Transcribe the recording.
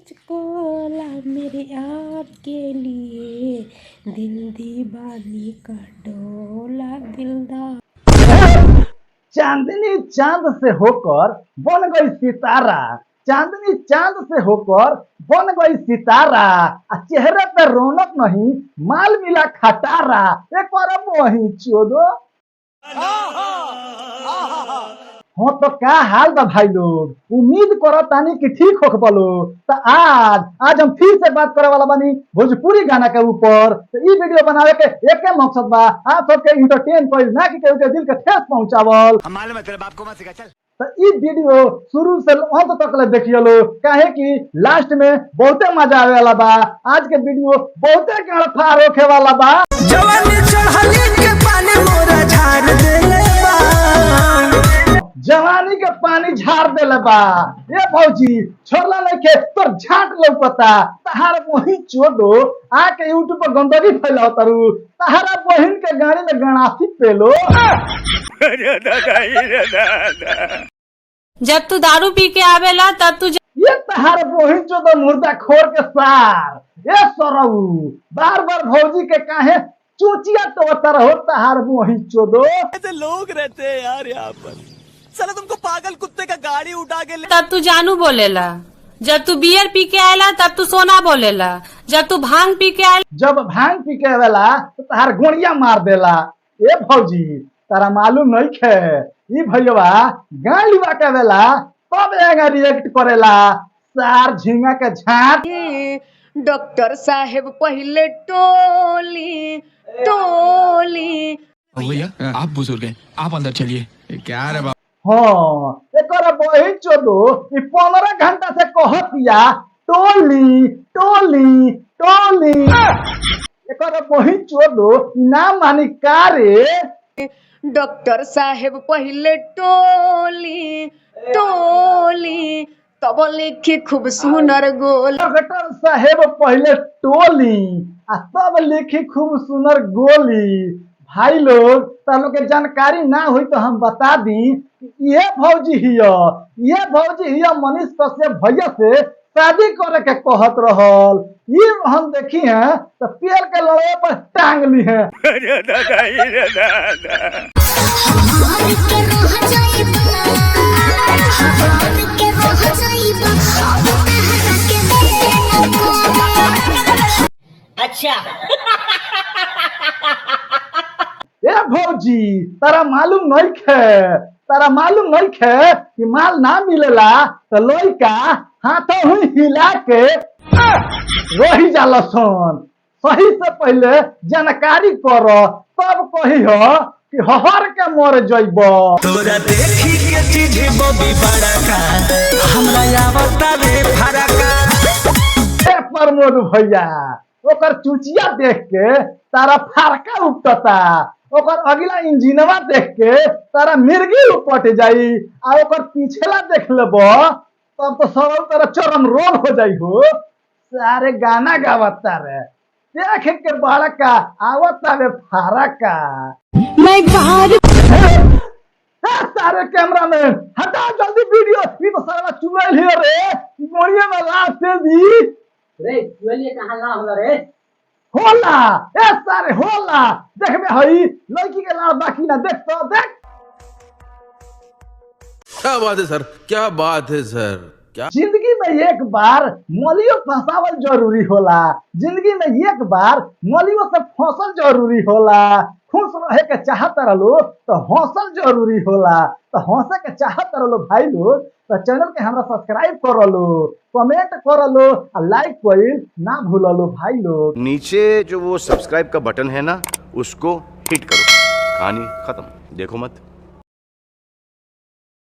मुझको ला मेरे आपके लिए, दिल दीवानी का डोला दिलदार। चांदनी चांद से होकर बन गई सितारा, चांदनी चांद से होकर बन गई सितारा, चेहरे पे रौनक नहीं माल मिला खटारा। एक बार वही चोदो। हाँ तो क्या हाल बा भाई लोग, उम्मीद करो तानी कि ठीक हो बोलो। तो आज हम फिर से बात करे वाला बानी भोजपुरी गाना के ऊपर। तो ये वीडियो बनावे के एक मकसद बा आप सबके इंटरटेन कइल, ना कि केहू के दिल के ठेस पहुंचावल। हम मालूम है तेरे बाप को मत सिखा चल। तो ये वीडियो शुरू से अंत तक ले देखिए लो, काहे कि लास्ट में बहुते मजा आवे वाला बा। आज के वीडियो बहुते गड़फार होखे वाला बा। जवानी चढ़ली के पानी मोरा झाड़ देले बा, जवानी के पानी झाड़ देले बा। ये भौजी छोड़ला नहीं के तोर झाट लौकता, तहार वही चोदो आके यूट्यूब पर गंदगी फैलाओ तारू। तहारा बहन के गाड़ी में गणासी पेलो। जब तू दारू पी के आवेला तब तू ये तहार बहन चोदो मुर्दा खोर के सार। ये सरऊ बार बार भौजी के काहे चूचिया तो रहो। तहार वही चोदो ऐसे लोग रहते हैं यार यहाँ पर। साला तुमको पागल कुत्ते का गाड़ी उठा के ले। तब तू जानू बोलेला, जब तू बियर पी के आयला तब तू सोना बोलेला, जब तू भांग पी के आयला जब भांग पी के आवेला तो तहार गोड़िया मार देला। ए भौजी तारा मालूम नहीं खे, ई भैया गाड़ी के आवेला तब एगा रिएक्ट करेला। सार झिंगा के झाट। डॉक्टर साहेब पहले टोली टोली। भैया आप बुजुर्ग हैं, आप अंदर चलिए। क्या रे हाँ एक बही चोदो 15 घंटा से कहतिया टोली टोली टोली। एक बही चोदो नाम मानी का रे। डॉक्टर साहेब पहले टोली टोली, तब लिखी खूब सुनर गोल। डॉक्टर साहेब पहले टोली आ तब लिखी खूब सुनर गोली। भाई लोग तालो के जानकारी ना हुई तो हम बता दी कि ये भौजी हिया मनीष कश्यप भैया से शादी करे के कहत रहल। ये हम देखी है तो पेड़ के लड़े पर टांग ली है। अच्छा ए भौजी तारा मालूम नहीं खे कि माल ना मिलेला तो लइका हाथों ही हिला के रही जाला सन। सही से पहले जानकारी करो तब कही हो कि हर के मर जइब। तोरा देखी के चीज बबी बड़ा का हमरा आवता रे फरका। ए प्रमोद भैया ओकर चुचिया देख के तारा फारका उपटता, ओकर अगला इंजीनवा देख के तारा मिर्गी उपट जाई, आ ओकर पीछेला देख लेबो तब तो सरल तेरा चरम रोग हो जाई हो। सारे गाना गावता रे देख के बड़का आवता रे फारका। मैं बाहर सारे कैमरा में हटा जल्दी वीडियो। ये तो सारा चुड़ैल है रे, मोड़िए में लाश से दी रे चुलिए कहाँ ला होला रे। होला ए सारे होला। देख में हई लड़की के लाल बाकी ना देख तो देख। क्या बात है सर, क्या बात है सर, क्या जिंदगी में एक बार मलियो फंसावल जरूरी होला। जिंदगी में एक बार मलियो से फंसल जरूरी होला। खुश रहे के चाहत रहो तो हंसल जरूरी होला। तो हंसे के चाहत रहो भाई लोग तो चैनल के हमरा सब्सक्राइब कर लो, कमेंट कर लो, लाइक कइल ना भूल लो भाई लोग। नीचे जो वो सब्सक्राइब का बटन है ना उसको हिट करो। कहानी खत्म, देखो मत।